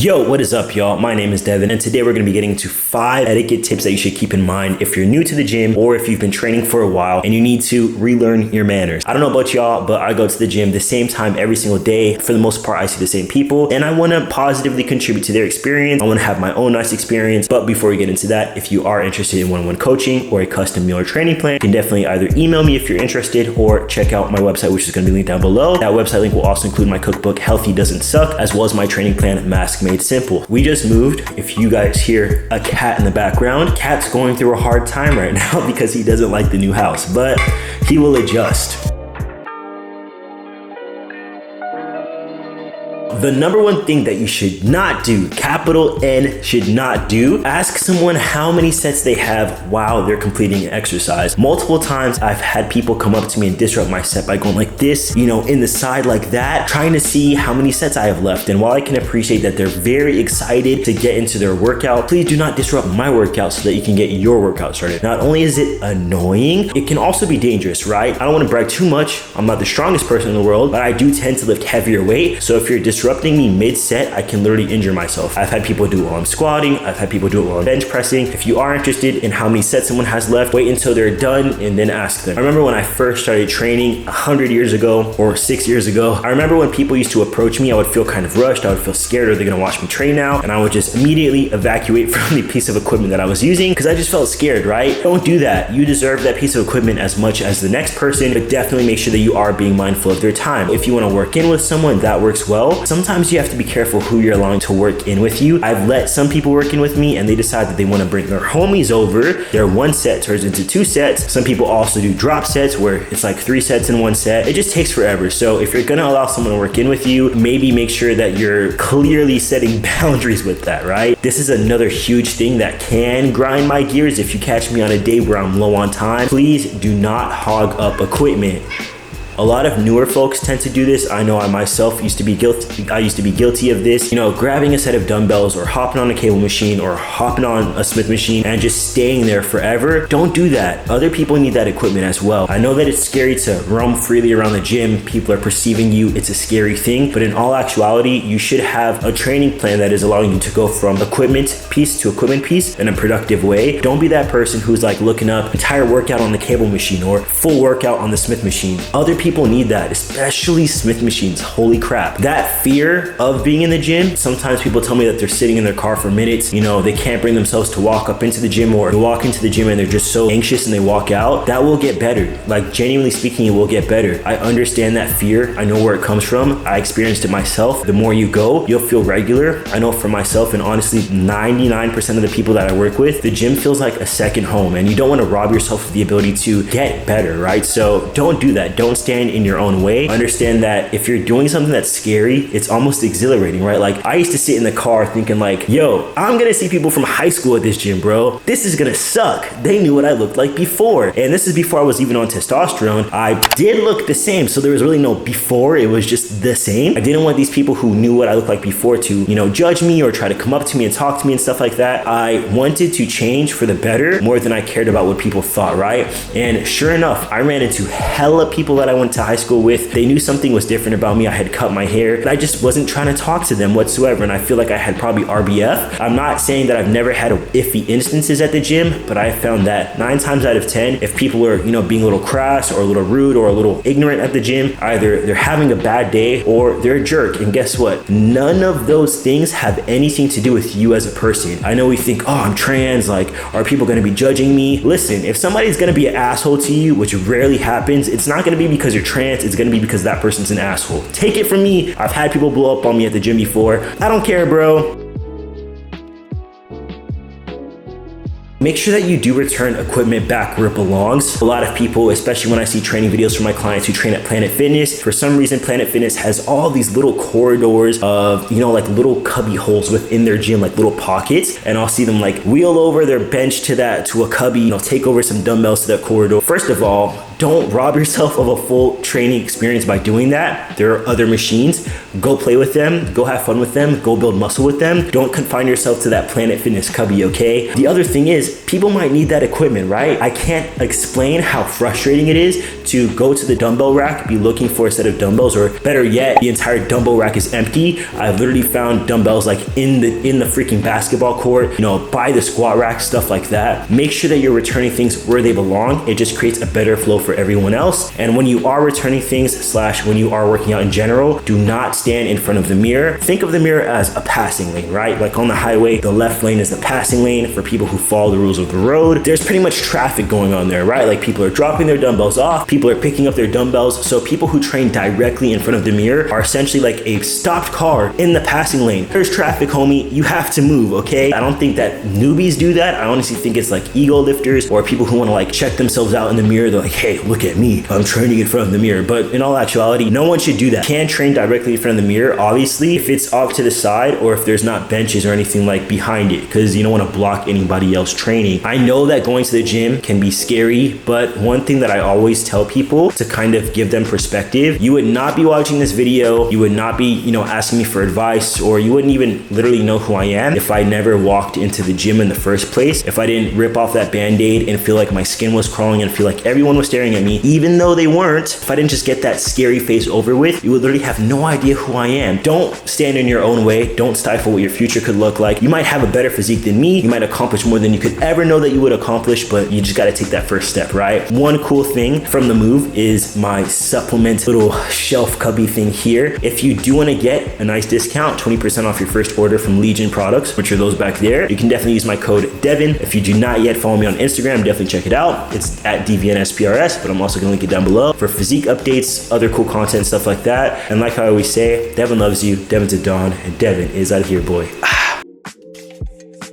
Yo, what is up, y'all? My name is Devin, and today we're going to be getting into 5 etiquette tips that you should keep in mind if you're new to the gym or if you've been training for a while and you need to relearn your manners. I don't know about y'all, but I go to the gym the same time every single day. For the most part, I see the same people, and I want to positively contribute to their experience. I want to have my own nice experience. But before we get into that, if you are interested in one-on-one coaching or a custom meal or training plan, you can definitely either email me if you're interested or check out my website, which is going to be linked down below. That website link will also include my cookbook, Healthy Doesn't Suck, as well as my training plan, Mask Made Simple. We just moved. If you guys hear a cat in the background, Cat's going through a hard time right now because he doesn't like the new house, but he will adjust. The number one thing that you should not do, capital N, should not do, ask someone how many sets they have while they're completing an exercise. Multiple times I've had people come up to me and disrupt my set by going like this, in the side like that, trying to see how many sets I have left. And while I can appreciate that they're very excited to get into their workout, please do not disrupt my workout so that you can get your workout started. Not only is it annoying, it can also be dangerous, right? I don't want to brag too much. I'm not the strongest person in the world, but I do tend to lift heavier weight. So if you're disrupting me mid-set, I can literally injure myself. I've had people do it while I'm squatting. I've had people do it while I'm bench pressing. If you are interested in how many sets someone has left, wait until they're done and then ask them. I remember when I first started training 100 years ago or 6 years ago, I remember when people used to approach me, I would feel kind of rushed. I would feel scared, are they gonna watch me train now? And I would just immediately evacuate from the piece of equipment that I was using because I just felt scared, right? Don't do that. You deserve that piece of equipment as much as the next person, but definitely make sure that you are being mindful of their time. If you wanna work in with someone, that works well. Sometimes you have to be careful who you're allowing to work in with you. I've let some people work in with me and they decide that they want to bring their homies over. Their one set turns into 2 sets. Some people also do drop sets where it's like 3 sets in 1 set. It just takes forever. So if you're gonna allow someone to work in with you, maybe make sure that you're clearly setting boundaries with that, right? This is another huge thing that can grind my gears. If you catch me on a day where I'm low on time, please do not hog up equipment. A lot of newer folks tend to do this. I know I myself used to be guilty of this. Grabbing a set of dumbbells or hopping on a cable machine or hopping on a Smith machine and just staying there forever. Don't do that. Other people need that equipment as well. I know that it's scary to roam freely around the gym. People are perceiving you. It's a scary thing, but in all actuality, you should have a training plan that is allowing you to go from equipment piece to equipment piece in a productive way. Don't be that person who's like looking up entire workout on the cable machine or full workout on the Smith machine. Other people need that, especially Smith machines. Holy crap. That fear of being in the gym, sometimes people tell me that they're sitting in their car for minutes, they can't bring themselves to walk up into the gym, or they walk into the gym and they're just so anxious and they walk out. That will get better. Like, genuinely speaking, it will get better. I understand that fear. I know where it comes from. I experienced it myself. The more you go, you'll feel regular. I know for myself, and honestly 99% of the people that I work with, the gym feels like a second home, and you don't want to rob yourself of the ability to get better, right? So don't do that. Don't stand in your own way. Understand that if you're doing something that's scary, it's almost exhilarating, right? Like, I used to sit in the car thinking like, yo, I'm gonna see people from high school at this gym, bro. This is gonna suck. They knew what I looked like before. And this is before I was even on testosterone. I did look the same, so there was really no before. It was just the same. I didn't want these people who knew what I looked like before to, judge me or try to come up to me and talk to me and stuff like that. I wanted to change for the better more than I cared about what people thought, right? And sure enough, I ran into hella people that I went to high school with. They knew something was different about me. I had cut my hair, but I just wasn't trying to talk to them whatsoever. And I feel like I had probably RBF. I'm not saying that I've never had iffy instances at the gym, but I found that 9 times out of 10, if people are, being a little crass or a little rude or a little ignorant at the gym, either they're having a bad day or they're a jerk. And guess what? None of those things have anything to do with you as a person. I know we think, oh, I'm trans, like, are people gonna be judging me? Listen, if somebody's gonna be an asshole to you, which rarely happens, it's not gonna be because you're trans, it's gonna be because that person's an asshole. Take it from me. I've had people blow up on me at the gym before. I don't care, bro. Make sure that you do return equipment back where it belongs. A lot of people, especially when I see training videos from my clients who train at Planet Fitness, for some reason Planet Fitness has all these little corridors of, like little cubby holes within their gym, like little pockets. And I'll see them like wheel over their bench to a cubby, take over some dumbbells to that corridor. First of all, don't rob yourself of a full training experience by doing that. There are other machines. Go play with them. Go have fun with them. Go build muscle with them. Don't confine yourself to that Planet Fitness cubby, okay? The other thing is, people might need that equipment, right? I can't explain how frustrating it is to go to the dumbbell rack, be looking for a set of dumbbells, or better yet, the entire dumbbell rack is empty. I've literally found dumbbells like in the freaking basketball court, you know, by the squat rack, stuff like that. Make sure that you're returning things where they belong. It just creates a better flow for everyone else. And when you are returning things / when you are working out in general, do not stand in front of the mirror. Think of the mirror as a passing lane, right? Like on the highway, the left lane is the passing lane for people who follow the rules of the road. There's pretty much traffic going on there, right? Like people are dropping their dumbbells off, people are picking up their dumbbells. So people who train directly in front of the mirror are essentially like a stopped car in the passing lane. There's traffic, homie. You have to move, okay? I don't think that newbies do that. I honestly think it's like ego lifters or people who want to like check themselves out in the mirror. They're like, hey, look at me. I'm training in front of the mirror. But in all actuality, no one should do that. You can train directly in front of the mirror, obviously, if it's off to the side or if there's not benches or anything like behind it, because you don't want to block anybody else training. I know that going to the gym can be scary, but one thing that I always tell people to kind of give them perspective, you would not be watching this video, you would not be, you know, asking me for advice, or you wouldn't even literally know who I am if I never walked into the gym in the first place, if I didn't rip off that band-aid and feel like my skin was crawling and feel like everyone was staring at me, even though they weren't. If I didn't just get that scary face over with, you would literally have no idea who I am. Don't stand in your own way. Don't stifle what your future could look like. You might have a better physique than me. You might accomplish more than you could ever know that you would accomplish, but you just got to take that first step, right? One cool thing from the move is my supplement little shelf cubby thing here. If you do want to get a nice discount, 20% off your first order from Legion products, which are those back there, you can definitely use my code Devin. If you do not yet follow me on Instagram, definitely check it out. It's at DVNSPRS, but I'm also going to link it down below for physique updates, other cool content, stuff like that. And like I always say, Devin loves you, Devin's a Don, and Devin is out of here, boy.